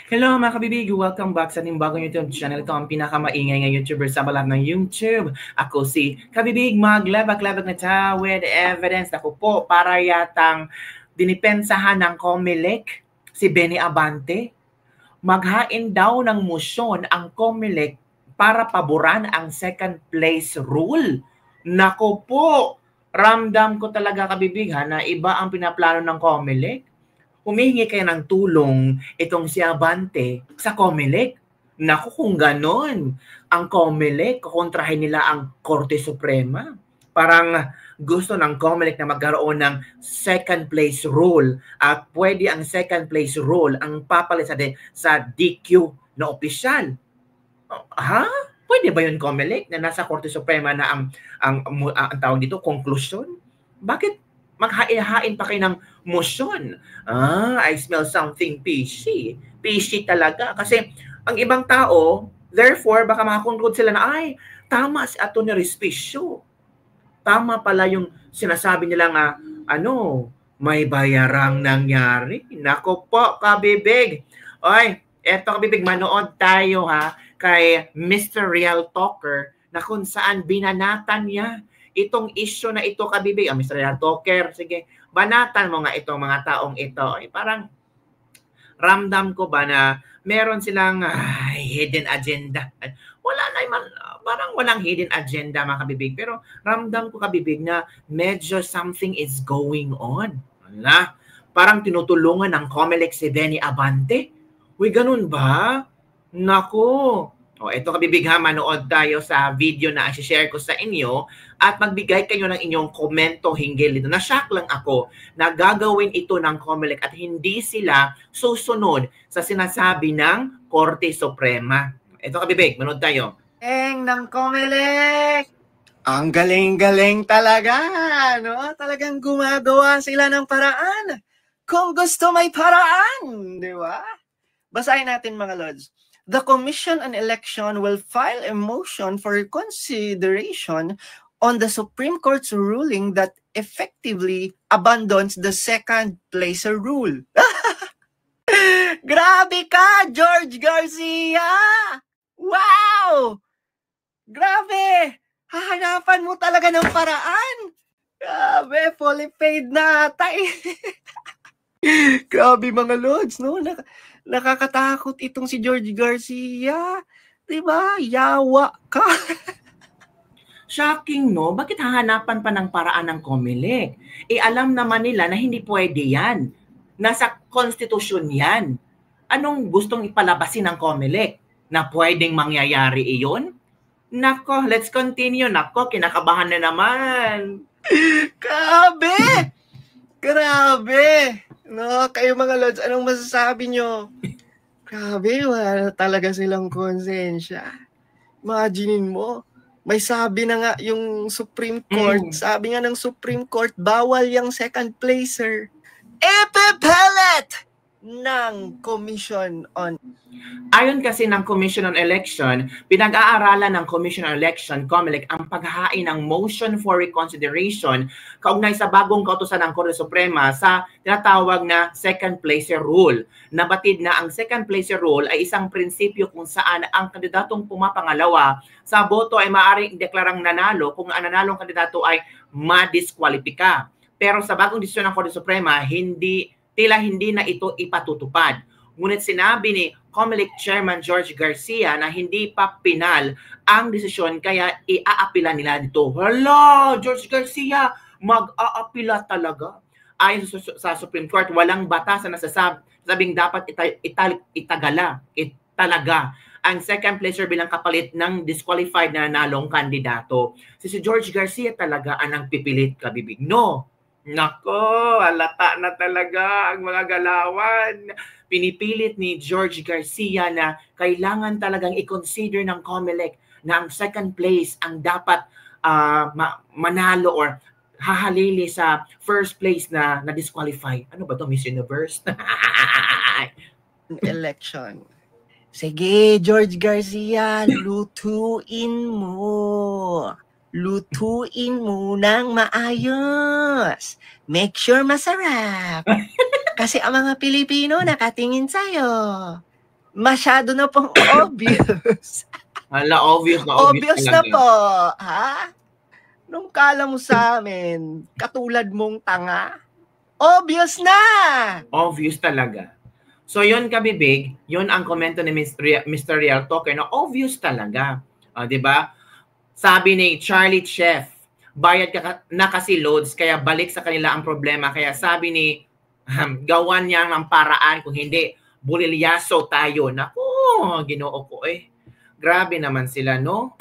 Hello mga kabibig! Welcome back sa ating bagong YouTube channel. Ito ang pinakamaingay ng YouTuber sa balat ng YouTube. Ako si Kabibig, maglabag-labag na ta with evidence. Ako po, para yatang dinipensahan ng Comelec si Benny Abante. Maghain daw ng motion ang Comelec para paboran ang second place rule. Nako po! Ramdam ko talaga kabibig ha, na iba ang pinaplano ng Comelec. Humihingi kayo ng tulong itong si Abante sa Comelec. Naku, kung ganon, ang Comelec, kukontrahin nila ang Korte Suprema. Parang gusto ng Comelec na magkaroon ng second place rule at pwede ang second place rule ang papalit sa DQ na opisyal. Ha? Pwede ba yun, Comelec, na nasa Korte Suprema na ang tawag dito, conclusion? Bakit maghain pa kayo ng motion? I smell something fishy. Fishy talaga. Kasi ang ibang tao, therefore, baka makakonclude sila na, ay, tama si Atty. Respicio. Tama pala yung sinasabi nila nga, may bayarang nangyari. Nako po, kabibig. Oy, eto kabibig, manood tayo ha kay Mr. Real Talker na kung saan binanatan niya itong issue na ito kabibig. Mr. Real Talker, sige, banatan mo nga itong mga taong ito. Ay, parang ramdam ko ba na meron silang hidden agenda. Wala naman, parang walang hidden agenda mga kabibig. Pero ramdam ko kabibig na medyo something is going on. Wala. Parang tinutulungan ng Comelec si Benny Abante. Uy, ganun ba? Naku. Ito kabibig ha, manood tayo sa video na i-share ko sa inyo at magbigay kayo ng inyong komento hinggil dito. Na-shock lang ako na gagawin ito ng Comelec at hindi sila susunod sa sinasabi ng Korte Suprema. Ito kabibig, manood tayo. Ng Comelec! Ang galing-galing talaga, no? Talagang gumagawa sila ng paraan. Kung gusto may paraan, di ba? Basahin natin mga Lods. The Commission on Election will file a motion for consideration on the Supreme Court's ruling that effectively abandons the second placer rule. Grabe ka, George Garcia! Wow! Grabe! Hahanapan mo talaga ng paraan. Grabe, fully paid na ata eh. Grabe mga Lods, no? Nakakatakot itong si George Garcia. Diba? Yawa ka. Shocking, no? Bakit hahanapan pa ng paraan ng Comelec? Alam naman nila na hindi pwede yan. Nasa konstitusyon yan. Anong gustong ipalabasin ng Comelec? Na pwedeng mangyayari iyon? Nako, let's continue. Nako, kinakabahan na naman. Grabe! Grabe! No, kayo mga Lods, anong masasabi nyo? Grabe, wala talaga silang konsensya. Imaginin mo, may sabi na nga yung Supreme Court, sabi nga ng Supreme Court, bawal yung second placer. Epepelet ng Commission on... Ayon kasi ng Commission on Election, pinag-aaralan ng Commission on Election, Comelec, ang paghahain ng motion for reconsideration kaugnay sa bagong kautusan ng Korte Suprema sa tinatawag na second placer rule. Nabatid na ang second placer rule ay isang prinsipyo kung saan ang kandidatong pumapangalawa sa boto ay maaaring deklarang nanalo kung ang nanalong kandidato ay madiskwalipika. Pero sa bagong desisyon ng Korte Suprema, tila hindi na ito ipatutupad. Ngunit sinabi ni Comelec Chairman George Garcia na hindi pa pinal ang desisyon kaya iaapila nila dito. Hala, George Garcia, mag-aapila talaga. Ayon sa Supreme Court, walang batas na nasasabing dapat italaga ang second placer bilang kapalit ng disqualified na nanalong kandidato. Si George Garcia talaga ang pipilit kabibig. No. Nako, halata na talaga ang mga galawan. Pinipilit ni George Garcia na kailangan talagang i-consider ng Comelec na ang second place ang dapat manalo or hahalili sa first place na disqualify. Ano ba to, Miss Universe? Election. Sige, George Garcia, lutuin mo. Lutuin mo ng maayos. Make sure masarap. Kasi ang mga Pilipino nakatingin sa'yo. Masyado na pong obvious. Hala, obvious na Obvious na talaga. po. Ha? Nung kala mo sa amin, katulad mong tanga, obvious na! Obvious talaga. So yun kabibig, yun ang komento ni Mr. Real Talker na obvious talaga. 'Di ba? Sabi ni Charlie Chef, bayad ka na kasi loads kaya balik sa kanila ang problema. Kaya sabi ni gawan niya ng paraan kung hindi bulilyaso tayo. Naku, Ginoo ko Grabe naman sila, no?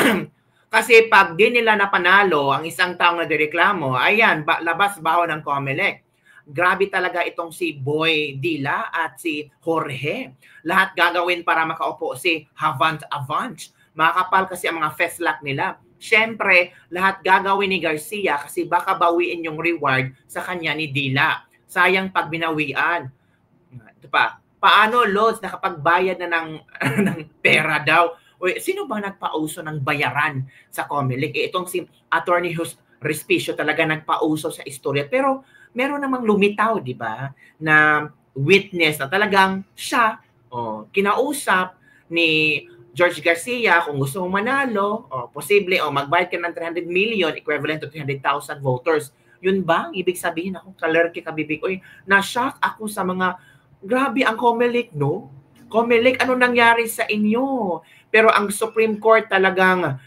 Kasi pag di nila napanalo ang isang taong nagreklamo, ayan, labas baho ng COMELEC. Grabe talaga itong si Boy Dila at si Jorge. Lahat gagawin para makaupo si Havant Avant. Makakapal kasi ang mga festlock nila. Siyempre, lahat gagawin ni Garcia kasi baka bawiin yung reward sa kanya ni Dila. Sayang pag binawian. Ito pa, paano Lods nakapagbayad na ng pera daw? Sino ba nagpauso ng bayaran sa COMELEC? Itong si Attorney Respicio talaga nagpauso sa istorya. Pero meron namang lumitaw, di ba, na witness na talagang siya kinausap ni George Garcia kung gusto mong manalo, posible magbayad ka ng 300 million, equivalent to 300,000 voters. Yun ba? Ibig sabihin ako, kalerke kabibig, na-shock ako sa mga, grabe ang COMELEC, no? COMELEC, ano nangyari sa inyo? Pero ang Supreme Court talagang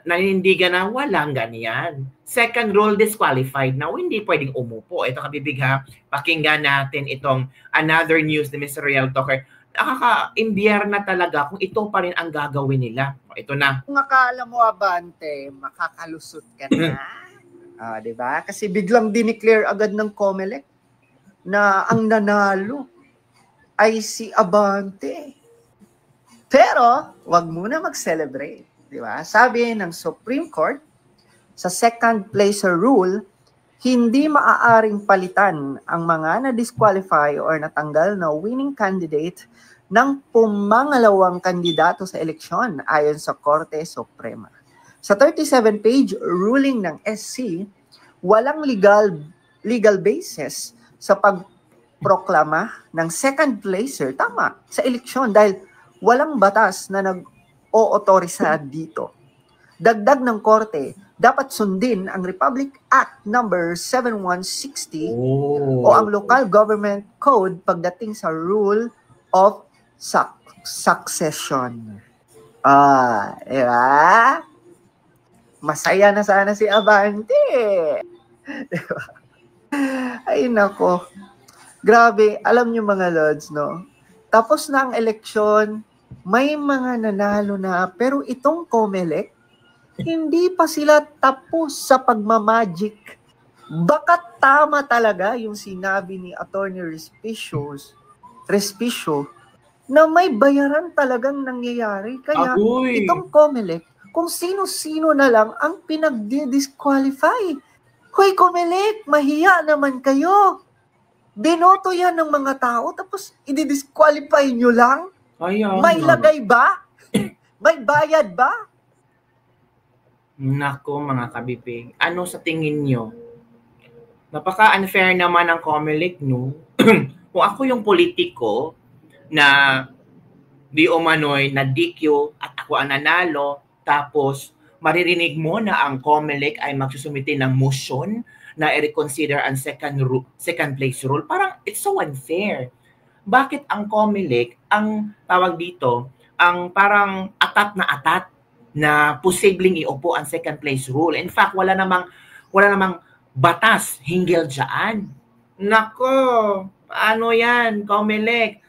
nanindigan na walang ganyan. Second rule, disqualified. Now, hindi pwedeng umupo. Ito kabibig ha, pakinggan natin itong another news ni Mr. Real Talker. Nakaka-imbiyer na talaga kung ito pa rin ang gagawin nila. Ito na. Kung akala mo, Abante, makakalusot ka na. Diba? Kasi biglang dineclare agad ng COMELEC na ang nanalo ay si Abante. Pero, wag muna mag-celebrate. Diba? Sabi ng Supreme Court, sa second placer rule, hindi maaaring palitan ang mga na-disqualify or natanggal na winning candidate ng pumangalawang kandidato sa eleksyon ayon sa Korte Suprema. Sa 37-page ruling ng SC, walang legal basis sa pagproklama ng second placer, tama, sa eleksyon dahil walang batas na nag-o-otorisa dito. Dagdag ng Korte, dapat sundin ang Republic Act number 7160 o ang Local Government Code pagdating sa rule of succession. Diba? Masaya na sana si Abante. Diba? Ay nako. Grabe, alam niyo mga Lods, no? Tapos na ang eleksyon, may mga nanalo na, pero itong COMELEC, hindi pa sila tapos sa pagmamagic. Baka tama talaga yung sinabi ni Attorney Respicio na may bayaran talagang nangyayari. Kaya itong COMELEC, kung sino-sino na lang ang pinag-disqualify. Hoy COMELEC, mahiya naman kayo. Binoto yan ng mga tao tapos i-disqualify nyo lang? May lagay ba? May bayad ba? Nako mga kabibig, ano sa tingin nyo? Napaka-unfair naman ang COMELEC, no? Kung ako yung politiko na di umano'y na-DQ at ako ang nanalo, tapos maririnig mo na ang COMELEC ay magsusumite ng motion na i-reconsider ang second place rule, parang it's so unfair. Bakit ang COMELEC, ang tawag dito, ang parang atat na posibleng iupo ang second place rule. In fact, wala namang batas hinggil dyan. Nako, paano yan, COMELEC?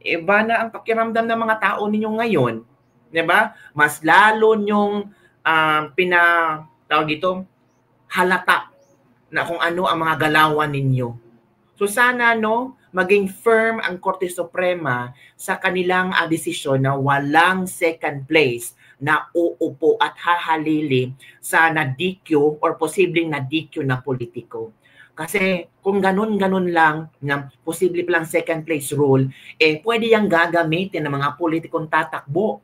Iba na ang pakiramdam ng mga tao ninyo ngayon. Diba? Mas lalo nyong halata na kung ano ang mga galawan ninyo. So sana maging firm ang Korte Suprema sa kanilang desisyon na walang second place na uupo at hahalili sa na-DQ or posibleng na-DQ na politiko. Kasi kung ganun-ganun lang na posible palang second place rule, pwede yang gagamitin ng mga politikong tatakbo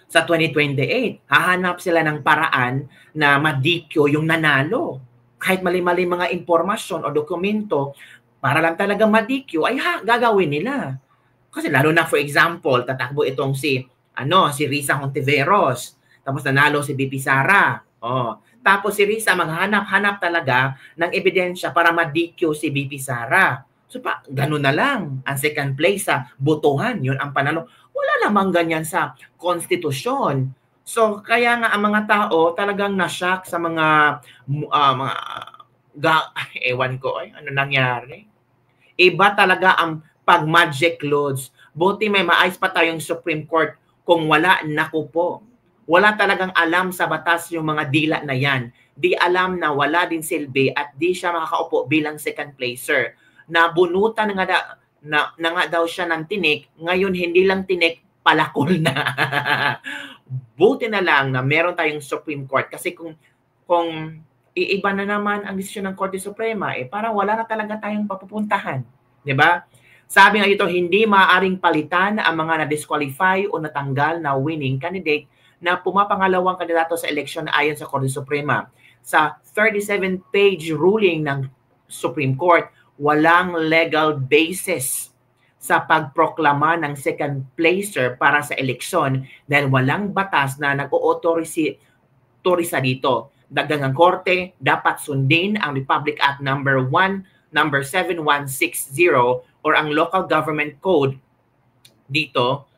sa 2028. Hahanap sila ng paraan na ma-DQ yung nanalo. Kahit mali-mali mga impormasyon o dokumento, para lang talaga ma-DQ, ay gagawin nila. Kasi lalo na for example, tatakbo itong si Risa Hontiveros. Tapos nanalo si BP Sara. Oh. Tapos si Risa maghanap-hanap talaga ng ebidensya para ma-DQ si BP Sara. So ganun na lang. Ang second place sa botohan, yun ang panalo. Wala namang ganyan sa konstitusyon. So kaya nga ang mga tao talagang na-shock sa mga ewan ko, ano nangyari? Iba talaga ang pag-magic loads. Buti may maayos pa tayong Supreme Court. Kung wala, naku po. Wala talagang alam sa batas yung mga dila na yan. Di alam na wala din silbi at di siya makakaupo bilang second placer. Nabunutan nga daw siya ng tinik. Ngayon, hindi lang tinik, palakol na. Buti na lang na meron tayong Supreme Court. Kasi kung iiba na naman ang desisyon ng Korte Suprema, parang wala na talaga tayong papupuntahan. Diba? Sabi nga ito, hindi maaaring palitan ang mga na-disqualify o natanggal na winning candidate na pumapangalawang kandidato sa eleksyon ayon sa Korte Suprema. Sa 37-page ruling ng Supreme Court, walang legal basis sa pagproklama ng second placer para sa eleksyon dahil walang batas na nag-o-autorisa dito. Dagdag ng korte, dapat sundin ang Republic Act number 7160 or ang Local Government Code dito.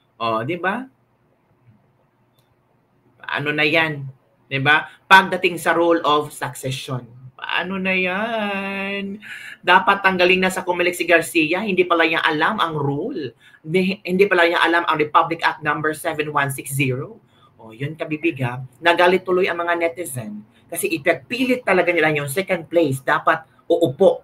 Di ba? Paano na yan? Di ba? Pagdating sa rule of succession. Paano na yan? Dapat tanggalin na sa Comelec si Garcia. Hindi pala niya alam ang rule. Hindi pala niya alam ang Republic Act number 7160. Yun kabibiga. Nagalit tuloy ang mga netizen. Kasi ipagpilit talaga nila yung second place. Dapat uupo.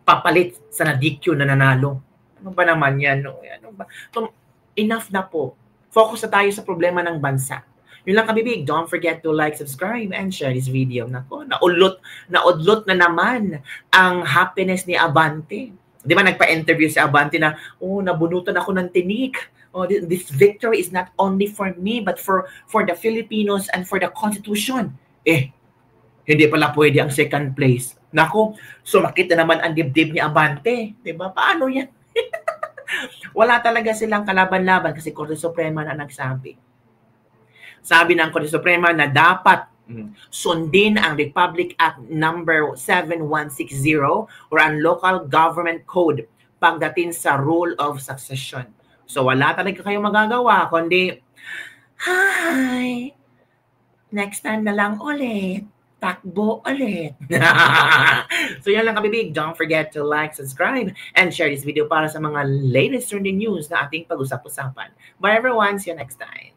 Papalit sa na-DQ na nanalo. Ano ba naman yan? Ano ba? So, enough na po. Focus na tayo sa problema ng bansa. Yun lang kabibig. Don't forget to like, subscribe, and share this video. Nako, naudlot na naman ang happiness ni Abante. Di ba nagpa-interview si Abante na, nabunutan ako ng tinik. This victory is not only for me, but for the Filipinos and for the Constitution. Hindi pala pwede ang second place. Nako, sumakit na naman ang dibdib ni Abante. Di ba? Paano yan? Wala talaga silang kalaban-laban kasi Korte Suprema na nagsabi. Sabi ng Korte Suprema na dapat sundin ang Republic Act number 7160 or ang Local Government Code pagdating sa rule of succession. So wala talaga kayong magagawa kundi, hi, next time na lang ulit. Takbo ulit. So yan lang kabibig. Don't forget to like, subscribe, and share this video para sa mga latest trending news na ating pag-usap-usapan. Bye everyone. See you next time.